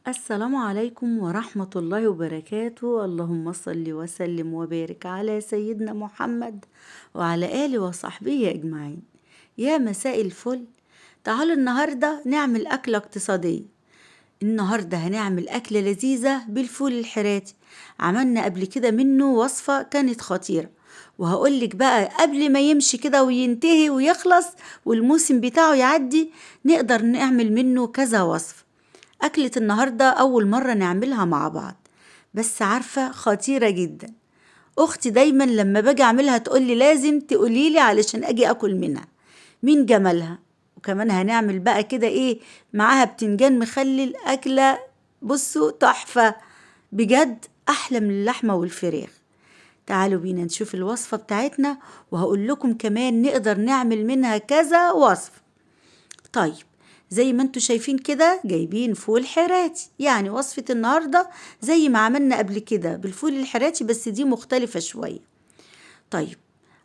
السلام عليكم ورحمة الله وبركاته. اللهم صل وسلم وبارك على سيدنا محمد وعلى آله وصحبه أجمعين. يا مساء الفل. تعالوا النهاردة نعمل أكلة اقتصادية. النهاردة هنعمل أكلة لذيذة بالفول الحراتي. عملنا قبل كده منه وصفة كانت خطيرة، وهقولك بقى قبل ما يمشي كده وينتهي ويخلص والموسم بتاعه يعدي نقدر نعمل منه كذا وصفة. أكلة النهاردة أول مرة نعملها مع بعض، بس عارفة خطيرة جدا. أختي دايما لما باجي أعملها تقولي لازم تقوليلي علشان أجي أكل منها من جمالها. وكمان هنعمل بقى كده إيه معاها بتنجان مخلل، أكلة بصوا تحفة بجد، أحلى من اللحمة والفراخ. تعالوا بينا نشوف الوصفة بتاعتنا وهقول لكم كمان نقدر نعمل منها كذا وصفة. طيب، زي ما انتوا شايفين كده جايبين فول حراتي، يعني وصفة النهاردة زي ما عملنا قبل كده بالفول الحراتي بس دي مختلفة شوية. طيب،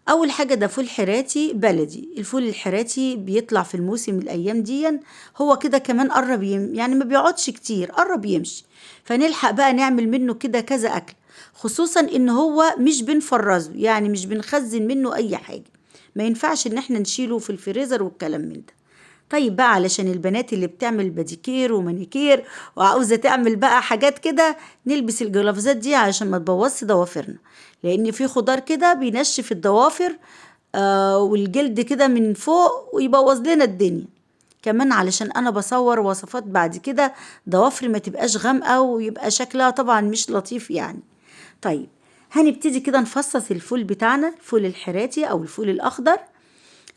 أول حاجة ده فول حراتي بلدي. الفول الحراتي بيطلع في الموسم الأيام دي، هو كده كمان قرب يعني ما بيقعدش كتير، قرب يمشي، فنلحق بقى نعمل منه كده كذا أكل. خصوصا إن هو مش بنفرزه، يعني مش بنخزن منه أي حاجة، ما ينفعش إن احنا نشيله في الفريزر والكلام من ده. طيب بقى علشان البنات اللي بتعمل باديكير ومانيكير وعاوزة تعمل بقى حاجات كده، نلبس الجلافزات دي علشان ما تبوظش ضوافرنا، لأن في خضار كده بينشف الضوافر والجلد كده من فوق ويبوظ لنا الدنيا. كمان علشان أنا بصور وصفات بعد كده ضوافري ما تبقاش غامقة ويبقى شكلها طبعا مش لطيف يعني. طيب، هنبتدي كده نفصص الفول بتاعنا، الفول الحراتي أو الفول الأخضر.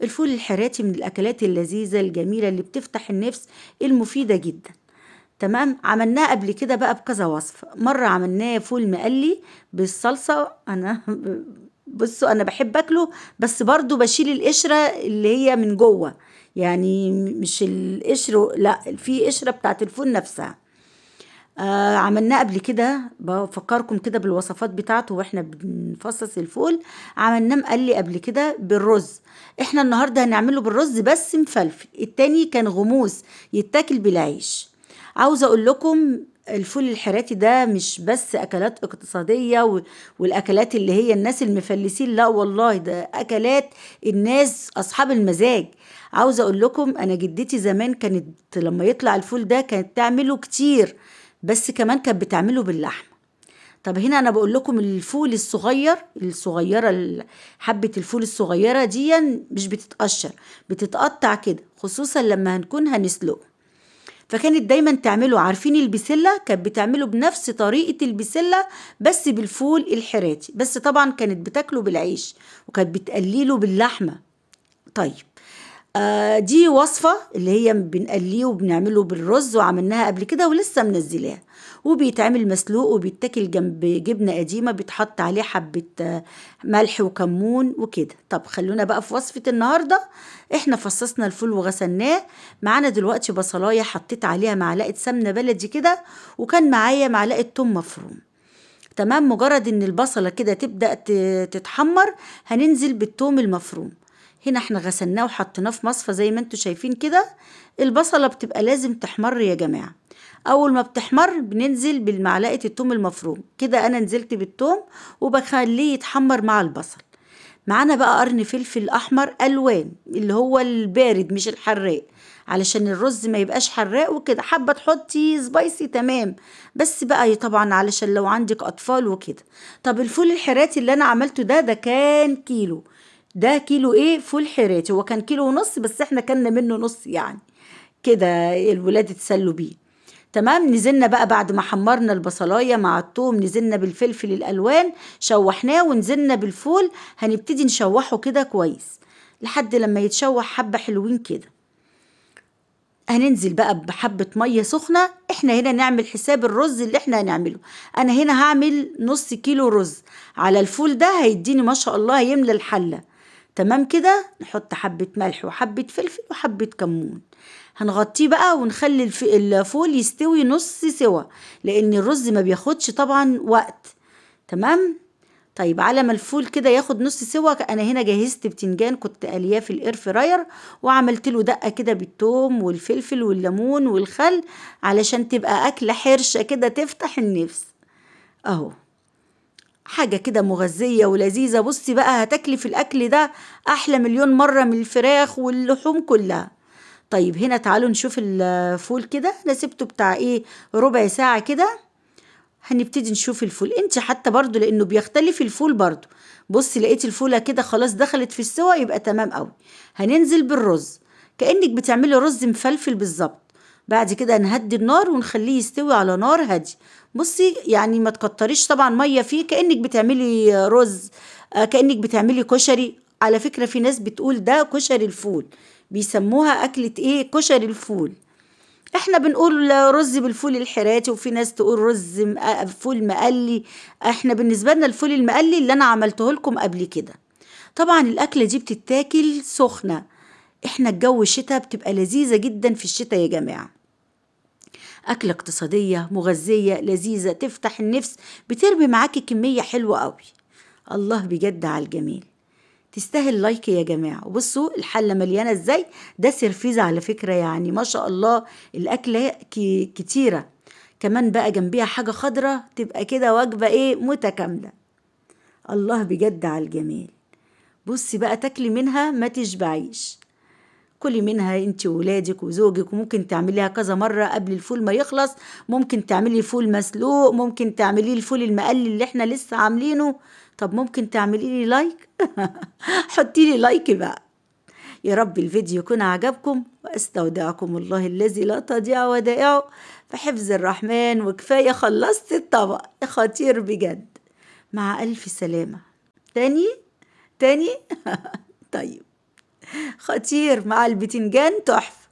الفول الحراتي من الأكلات اللذيذة الجميلة اللي بتفتح النفس، المفيدة جدا. تمام، عملناه قبل كده بقى بكذا وصفة. مرة عملناه فول مقلي بالصلصة. أنا بصوا أنا بحب أكله، بس برضو بشيل القشرة اللي هي من جوه، يعني مش القشر، لا، في قشرة بتاعت الفول نفسها. عملناه قبل كده، بفكركم كده بالوصفات بتاعته واحنا بنفصص الفول. عملناه مقلي قبل كده بالرز. احنا النهارده هنعمله بالرز بس مفلفل، التاني كان غموس يتاكل بالعيش. عاوزه اقول لكم الفول الحراتي ده مش بس اكلات اقتصاديه والاكلات اللي هي الناس المفلسين، لا والله ده اكلات الناس اصحاب المزاج. عاوزه اقول لكم انا جدتي زمان كانت لما يطلع الفول ده كانت تعمله كتير، بس كمان كانت بتعمله باللحمة. طب هنا انا بقول لكم الفول الصغير الصغيرة حبة الفول الصغيرة دي مش بتتقشر، بتتقطع كده، خصوصا لما هنكون هنسلقه. فكانت دايما تعمله، عارفين البسلة كانت بتعمله بنفس طريقة البسلة بس بالفول الحراتي، بس طبعا كانت بتاكله بالعيش وكانت بتقليله باللحمة. طيب، دي وصفة اللي هي بنقليه وبنعمله بالرز، وعملناها قبل كده ولسه منزلاها، وبيتعمل مسلوق وبيتاكل جنب جبنة قديمة بيتحط عليه حبة ملح وكمون وكده. طب خلونا بقى في وصفة النهاردة. احنا فصصنا الفول وغسلناه. معانا دلوقتي بصلاية حطيت عليها معلقة سمنة بلدي كده، وكان معايا معلقة توم مفروم. تمام، مجرد ان البصلة كده تبدأ تتحمر هننزل بالثوم المفروم. هنا احنا غسلناه وحطيناه في مصفى زي ما انتوا شايفين كده. البصلة بتبقى لازم تحمر يا جماعة. اول ما بتحمر بننزل بالمعلقة الثوم المفروم كده، انا نزلت بالثوم وبخليه يتحمر مع البصل. معانا بقى قرن فلفل احمر الوان اللي هو البارد مش الحراق، علشان الرز ما يبقاش حراق وكده. حابه تحطي سبايسي تمام، بس بقى طبعا علشان لو عندك اطفال وكده. طب الفول الحراتي اللي انا عملته ده كان كيلو. ده كيلو ايه فول حراتي، هو كان كيلو ونص بس احنا كلنا منه نص يعني كده، الولاد اتسلوا بيه. تمام، نزلنا بقى بعد ما حمرنا البصلاية مع الثوم، نزلنا بالفلفل الألوان شوحناه، ونزلنا بالفول. هنبتدي نشوحه كده كويس لحد لما يتشوح حبة حلوين كده. هننزل بقى بحبة مية سخنة. احنا هنا نعمل حساب الرز اللي احنا هنعمله. انا هنا هعمل نص كيلو رز على الفول ده، هيديني ما شاء الله يملى الحلة. تمام كده، نحط حبة ملح وحبة فلفل وحبة كمون. هنغطيه بقى ونخلي الفول يستوي نص سوا، لان الرز ما بياخدش طبعا وقت. تمام، طيب على ما الفول كده ياخد نص سوا، انا هنا جهزت بتنجان كنت قلياه في الاير فراير، وعملت له دقه كده بالثوم والفلفل والليمون والخل علشان تبقى اكله حرشه كده تفتح النفس. اهو حاجه كده مغذيه ولذيذه. بصي بقى هتاكلي في الاكل ده احلى مليون مره من الفراخ واللحوم كلها. طيب هنا تعالوا نشوف الفول كده، انا سبته بتاع ايه ربع ساعه كده. هنبتدي نشوف الفول انت حتى برضو لانه بيختلف الفول برضو. بصي لقيت الفولة كده خلاص دخلت في السوا، يبقى تمام قوي. هننزل بالرز كأنك بتعملي رز مفلفل بالظبط. بعد كده نهدي النار ونخليه يستوي على نار هادي. بصي يعني ما تكتريش طبعا مية فيه، كأنك بتعملي رز، كأنك بتعملي كشري. على فكرة في ناس بتقول ده كشري الفول، بيسموها أكلة ايه كشري الفول. احنا بنقول رز بالفول الحراتي، وفي ناس تقول رز فول مقلي. احنا بالنسبة لنا الفول المقلي اللي انا عملته لكم قبل كده. طبعا الاكلة دي بتتاكل سخنة، احنا الجو الشتاء بتبقى لذيذة جدا في الشتاء يا جماعة. أكلة اقتصادية مغذية لذيذة تفتح النفس، بترمي معاكي كمية حلوة قوي. الله بجد على الجميل. تستاهل لايك يا جماعة. وبصوا الحلة مليانة ازاي، ده سرفيزة على فكرة يعني ما شاء الله. الأكلة كتيرة، كمان بقى جنبيها حاجة خضرة تبقى كده وجبة ايه متكاملة. الله بجد على الجميل. بصي بقى تاكلي منها ما تشبعيش. كلي منها انت وولادك وزوجك، وممكن تعمليها كذا مرة قبل الفول ما يخلص. ممكن تعملي فول مسلوق، ممكن تعملي الفول المقلي اللي احنا لسه عاملينه. طب ممكن تعملي لي لايك حطي لي لايك بقى. يا رب الفيديو يكون عجبكم، واستودعكم الله الذي لا تضيع ودائعه في حفظ الرحمن. وكفاية خلصت الطبق خطير بجد. مع ألف سلامة. تاني تاني طيب خطير مع البتنجان تحفة.